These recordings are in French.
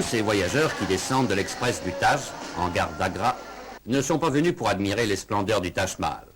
Tous ces voyageurs qui descendent de l'express du Taj, en gare d'Agra, ne sont pas venus pour admirer les splendeurs du Taj Mahal.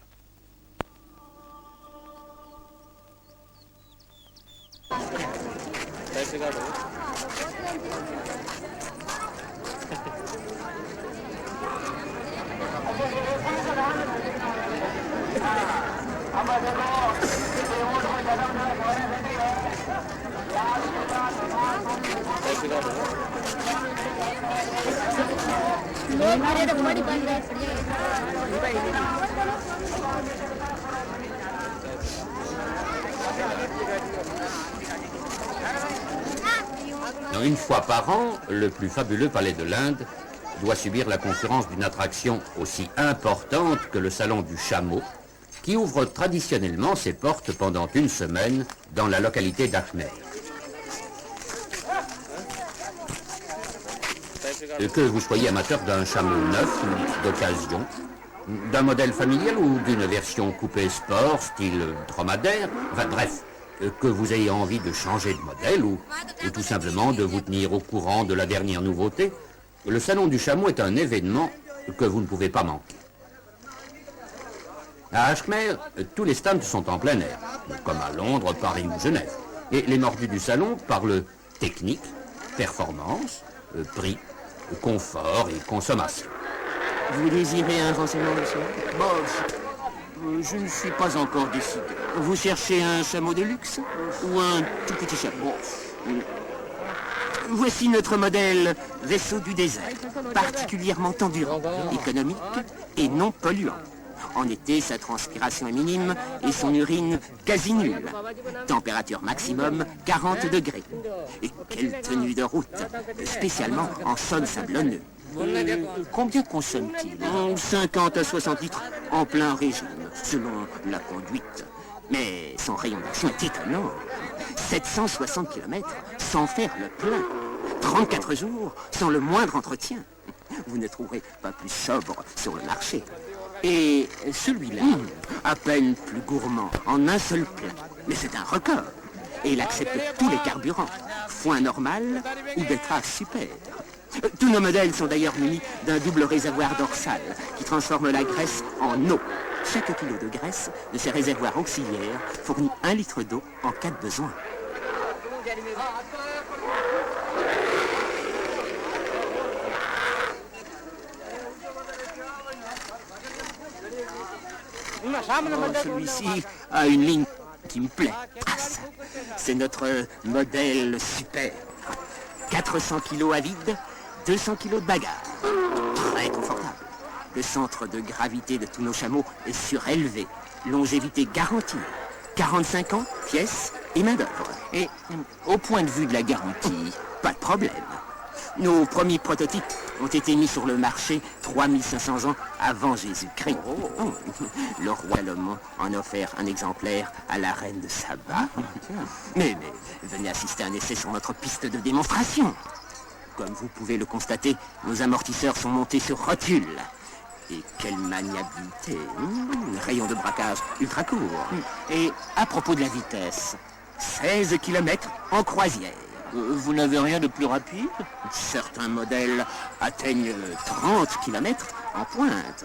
Une fois par an, le plus fabuleux palais de l'Inde doit subir la concurrence d'une attraction aussi importante que le Salon du Chameau, qui ouvre traditionnellement ses portes pendant une semaine dans la localité d'Ajmer. Que vous soyez amateur d'un chameau neuf ou d'occasion, d'un modèle familial ou d'une version coupée sport, style dromadaire, enfin bref, que vous ayez envie de changer de modèle ou tout simplement de vous tenir au courant de la dernière nouveauté, le Salon du Chameau est un événement que vous ne pouvez pas manquer. À Ajmer, tous les stands sont en plein air, comme à Londres, Paris ou Genève. Et les mordus du salon parlent technique, performance, prix, confort et consommation. Vous désirez un renseignement, monsieur? Bon, je ne suis pas encore décidé. Vous cherchez un chameau de luxe ou un tout petit chameau? Voici notre modèle vaisseau du désert, particulièrement endurant, économique et non polluant. En été, sa transpiration est minime et son urine quasi nulle. Température maximum 40 degrés. Et quelle tenue de route, spécialement en sol sablonneux. Combien consomme-t-il? 50 à 60 litres en plein régime, selon la conduite. Mais son rayon d'action est étonnant. 760 km sans faire le plein. 34 jours sans le moindre entretien. Vous ne trouverez pas plus sobre sur le marché. Et celui-là, à peine plus gourmand, en un seul plein. Mais c'est un record. Et il accepte tous les carburants. Foin normal ou betterave super. Tous nos modèles sont d'ailleurs munis d'un double réservoir dorsal qui transforme la graisse en eau. Chaque kilo de graisse de ces réservoirs auxiliaires fournit 1 litre d'eau en cas de besoin. Celui-ci a une ligne qui me plaît. C'est notre modèle super. 400 kilos à vide, 200 kilos de bagarre. Très confortable. Le centre de gravité de tous nos chameaux est surélevé. Longévité garantie. 45 ans, pièces et main-d'œuvre. Et au point de vue de la garantie, pas de problème. Nos premiers prototypes ont été mis sur le marché 3500 ans avant Jésus-Christ. Le roi Salomon en a offert un exemplaire à la reine de Saba. Mais venez assister à un essai sur notre piste de démonstration. Comme vous pouvez le constater, nos amortisseurs sont montés sur rotule. Et quelle maniabilité. Rayon de braquage ultra court. Et à propos de la vitesse, 16 km en croisière. Vous n'avez rien de plus rapide? Certains modèles atteignent 30 km en pointe.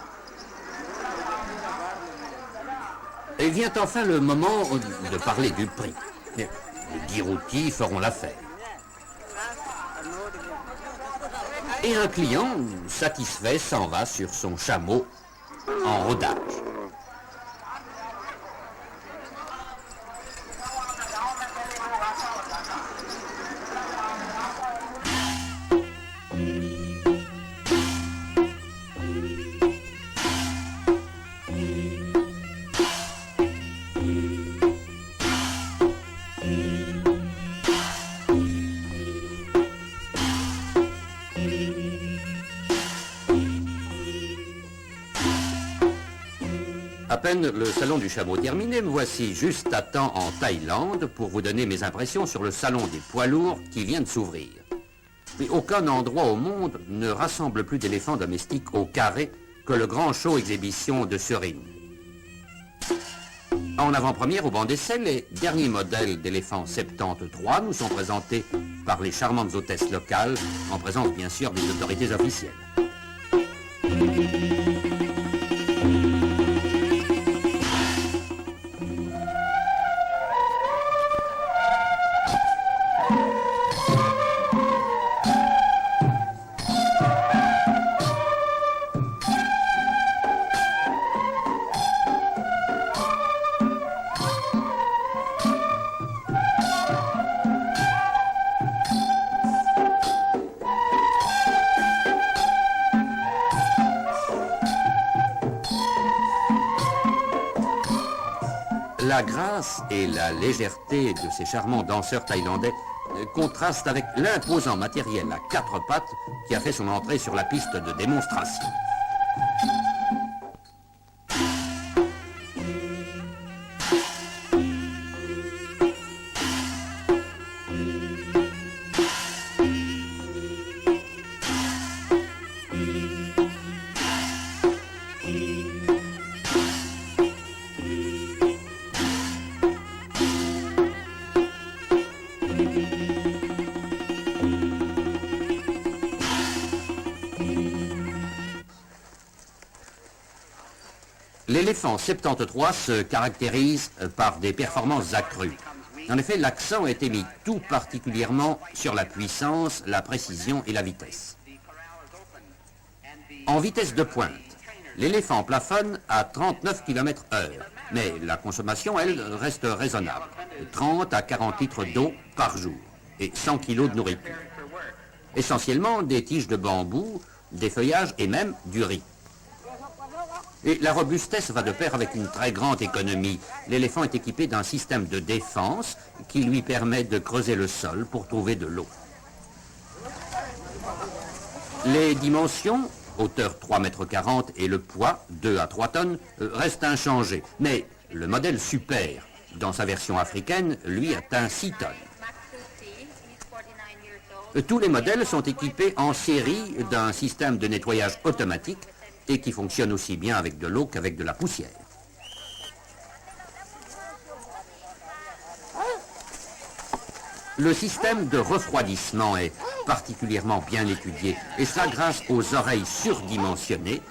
Et vient enfin le moment de parler du prix. Les 10 routiers feront l'affaire. Et un client, satisfait, s'en va sur son chameau en rodage. À peine le salon du chameau terminé, me voici juste à temps en Thaïlande pour vous donner mes impressions sur le salon des poids lourds qui vient de s'ouvrir. Mais aucun endroit au monde ne rassemble plus d'éléphants domestiques au carré que le grand show exhibition de Surin. En avant-première au banc d'essai, les derniers modèles d'éléphants 73 nous sont présentés par les charmantes hôtesses locales, en présence bien sûr des autorités officielles. La grâce et la légèreté de ces charmants danseurs thaïlandais contrastent avec l'imposant matériel à 4 pattes qui a fait son entrée sur la piste de démonstration. L'éléphant 73 se caractérise par des performances accrues. En effet, l'accent a été mis tout particulièrement sur la puissance, la précision et la vitesse. En vitesse de pointe, l'éléphant plafonne à 39 km/h, mais la consommation, elle, reste raisonnable. 30 à 40 litres d'eau par jour et 100 kg de nourriture. Essentiellement des tiges de bambou, des feuillages et même du riz. Et la robustesse va de pair avec une très grande économie. L'éléphant est équipé d'un système de défense qui lui permet de creuser le sol pour trouver de l'eau. Les dimensions, hauteur 3,40 m et le poids, 2 à 3 tonnes, restent inchangés. Mais le modèle super, dans sa version africaine, lui atteint 6 tonnes. Tous les modèles sont équipés en série d'un système de nettoyage automatique et qui fonctionne aussi bien avec de l'eau qu'avec de la poussière. Le système de refroidissement est particulièrement bien étudié, et cela grâce aux oreilles surdimensionnées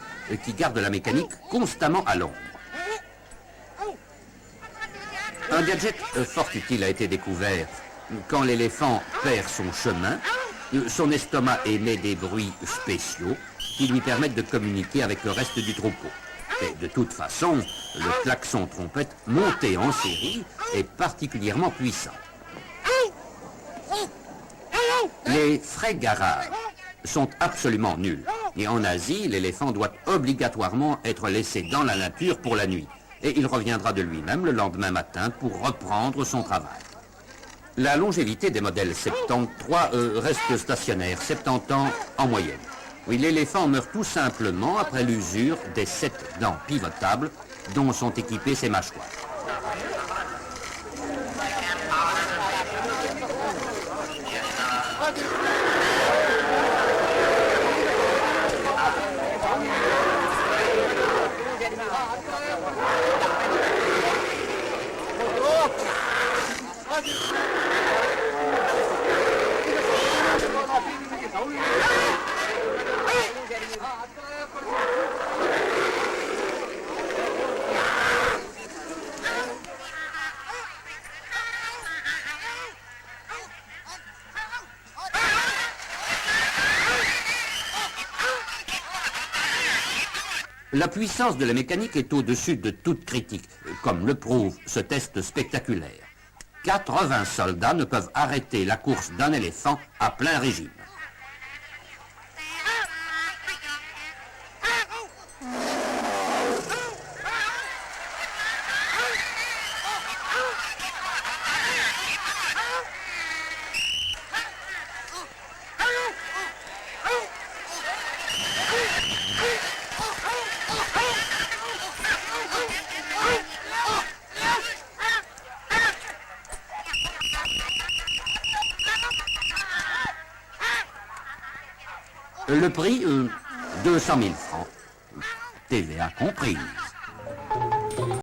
qui gardent la mécanique constamment à l'ombre. Un gadget fort utile a été découvert. Quand l'éléphant perd son chemin, son estomac émet des bruits spéciaux qui lui permettent de communiquer avec le reste du troupeau. Et de toute façon, le klaxon trompette monté en série est particulièrement puissant. Les frais garages sont absolument nuls. Et en Asie, l'éléphant doit obligatoirement être laissé dans la nature pour la nuit. Et il reviendra de lui-même le lendemain matin pour reprendre son travail. La longévité des modèles 73 reste stationnaire, 70 ans en moyenne. Oui, l'éléphant meurt tout simplement après l'usure des 7 dents pivotables dont sont équipées ses mâchoires. La puissance de la mécanique est au-dessus de toute critique, comme le prouve ce test spectaculaire. 80 soldats ne peuvent arrêter la course d'un éléphant à plein régime. Le prix, 200 000 francs. TVA comprise.